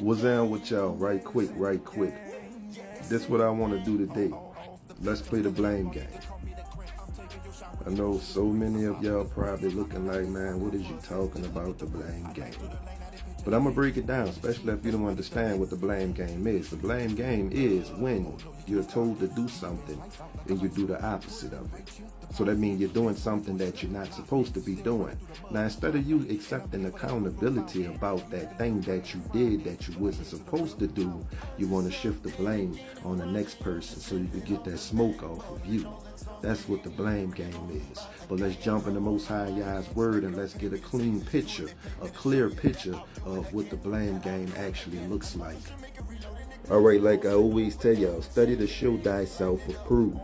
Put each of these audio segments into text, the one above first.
What's down with y'all? Right quick, right quick. This what I want to do today. Let's play the blame game. I know so many of y'all probably looking like, man, what is you talking about, the blame game? But I'm going to break it down, especially if you don't understand what the blame game is. The blame game is when you're told to do something and you do the opposite of it. So that means you're doing something that you're not supposed to be doing. Now, instead of you accepting accountability about that thing that you did that you wasn't supposed to do, you want to shift the blame on the next person so you can get that smoke off of you. That's what the blame game is. But let's jump in the Most High Yah's word and let's get a clean picture, a clear picture of what the blame game actually looks like. All right, like I always tell y'all, study to show thyself approved.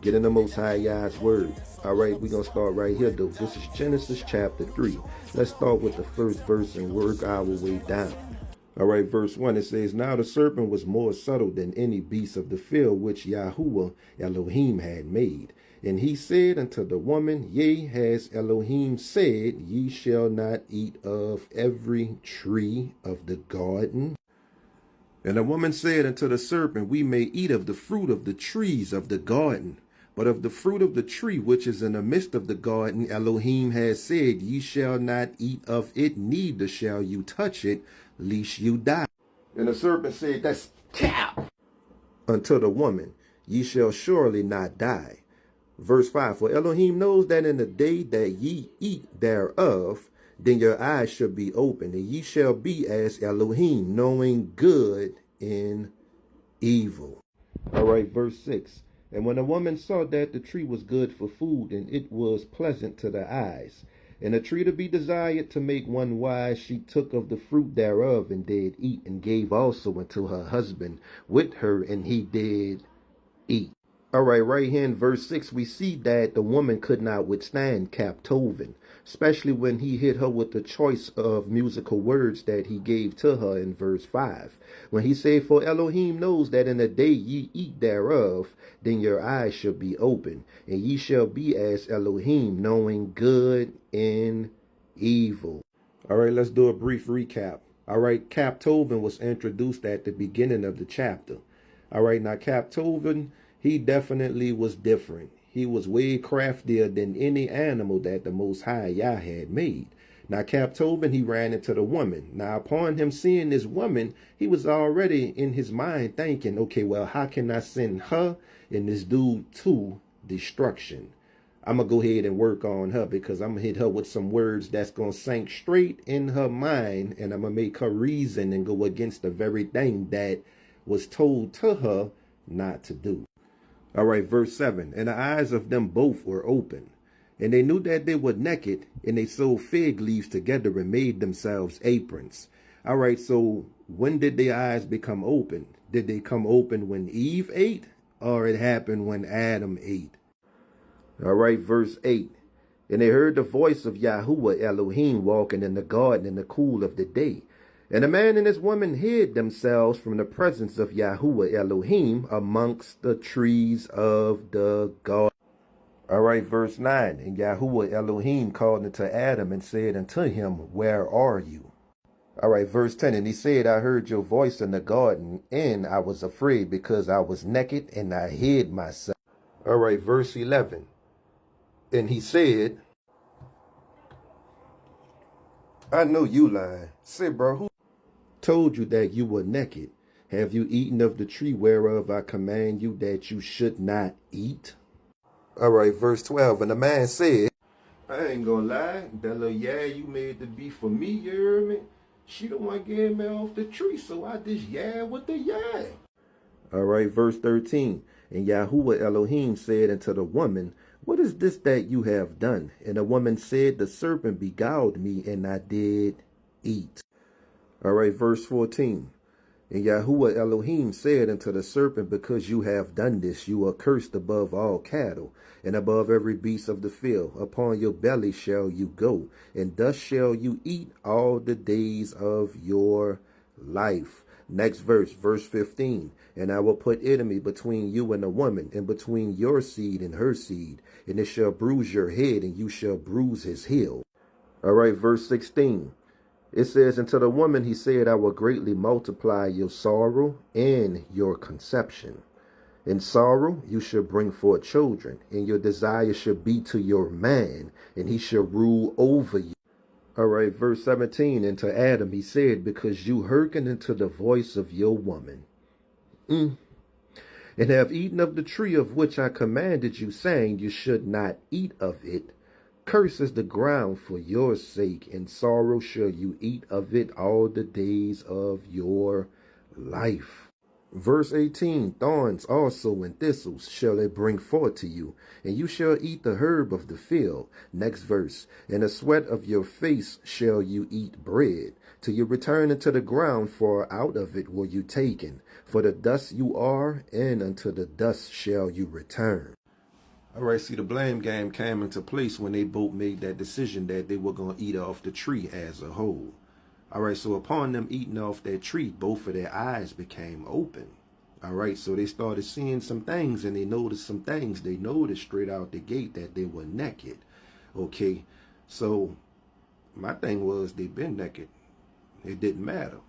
Get in the Most High Yah's word. All right, we're going to start right here, though. This is Genesis chapter 3. Let's start with the first verse and work our way down. All right, verse 1, it says, Now the serpent was more subtle than any beast of the field which Yahuwah Elohim had made. And he said unto the woman, Yea, has Elohim said, Ye shall not eat of every tree of the garden? And the woman said unto the serpent, We may eat of the fruit of the trees of the garden. But of the fruit of the tree which is in the midst of the garden, Elohim has said, Ye shall not eat of it, neither shall you touch it, lest you die. And the serpent said, That's cap. Unto the woman, Ye shall surely not die. Verse 5, For Elohim knows that in the day that ye eat thereof, then your eyes shall be opened, and ye shall be as Elohim, knowing good and evil. All right, verse 6. And when the woman saw that the tree was good for food, and it was pleasant to the eyes, and a tree to be desired to make one wise, she took of the fruit thereof, and did eat, and gave also unto her husband with her, and he did eat. All right here in verse 6, we see that the woman could not withstand Captoven, especially when he hit her with the choice of musical words that he gave to her in verse 5. When he said, For Elohim knows that in the day ye eat thereof, then your eyes shall be open, and ye shall be as Elohim, knowing good and evil. All right, let's do a brief recap. All right, Captoven was introduced at the beginning of the chapter. All right, now Captoven, he definitely was different. He was way craftier than any animal that the Most High Yah had made. Now, Captoven, he ran into the woman. Now, upon him seeing this woman, he was already in his mind thinking, okay, well, how can I send her and this dude to destruction? I'm going to go ahead and work on her because I'm going to hit her with some words that's going to sink straight in her mind, and I'm going to make her reason and go against the very thing that was told to her not to do. All right, verse 7, And the eyes of them both were open, and they knew that they were naked, and they sewed fig leaves together and made themselves aprons. All right, so when did their eyes become open? Did they come open when Eve ate, or it happened when Adam ate? All right, verse 8, And they heard the voice of Yahuwah Elohim walking in the garden in the cool of the day. And the man and his woman hid themselves from the presence of Yahuwah Elohim amongst the trees of the garden. All right, verse 9. And Yahuwah Elohim called unto Adam and said unto him, Where are you? All right, verse 10. And he said, I heard your voice in the garden, and I was afraid because I was naked, and I hid myself. All right, verse 11. And he said, I know you lying. Say, bro, who told you that you were naked? Have you eaten of the tree whereof I command you that you should not eat? All right, verse 12. And the man said, I ain't gonna lie, that little you made the beef for me, you hear me? She the one getting me off the tree, so I just with the All right, verse 13. And Yahuwah Elohim said unto the woman, What is this that you have done? And the woman said, The serpent beguiled me, and I did eat. All right, verse 14. And Yahuwah Elohim said unto the serpent, Because you have done this, you are cursed above all cattle, and above every beast of the field. Upon your belly shall you go, and thus shall you eat all the days of your life. Next verse, verse 15. And I will put enemy between you and the woman, and between your seed and her seed, and it shall bruise your head, and you shall bruise his heel. All right, verse 16. It says, and to the woman he said, I will greatly multiply your sorrow and your conception. In sorrow you shall bring forth children, and your desire shall be to your man, and he shall rule over you. All right, verse 17, and to Adam he said, because you hearken unto the voice of your woman, and have eaten of the tree of which I commanded you, saying, you should not eat of it. Cursed is the ground for your sake, and sorrow shall you eat of it all the days of your life. Verse 18, thorns also and thistles shall it bring forth to you, and you shall eat the herb of the field. Next verse, in the sweat of your face shall you eat bread, till you return into the ground, for out of it were you taken. For the dust you are, and unto the dust shall you return. All right, see, the blame game came into place when they both made that decision that they were going to eat off the tree as a whole. All right, so upon them eating off that tree, both of their eyes became open. All right, so they started seeing some things, and they noticed some things. They noticed straight out the gate that they were naked. Okay, so my thing was they've been naked. It didn't matter.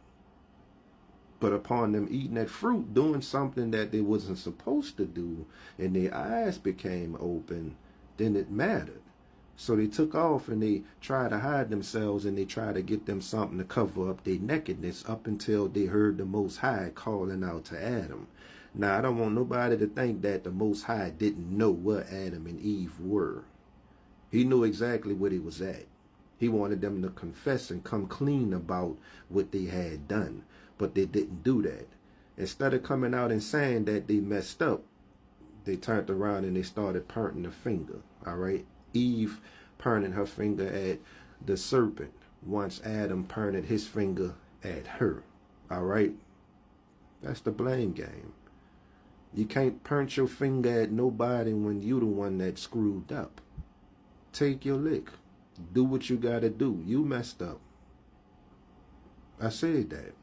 But upon them eating that fruit, doing something that they wasn't supposed to do, and their eyes became open, then it mattered. So they took off and they tried to hide themselves, and they tried to get them something to cover up their nakedness up until they heard the Most High calling out to Adam. Now, I don't want nobody to think that the Most High didn't know where Adam and Eve were. He knew exactly where they was at. He wanted them to confess and come clean about what they had done. But they didn't do that. Instead of coming out and saying that they messed up, they turned around and they started pointing the finger. All right. Eve pointing her finger at the serpent, once Adam pointed his finger at her. All right. That's the blame game. You can't point your finger at nobody when you the one that screwed up. Take your lick. Do what you gotta do. You messed up. I said that.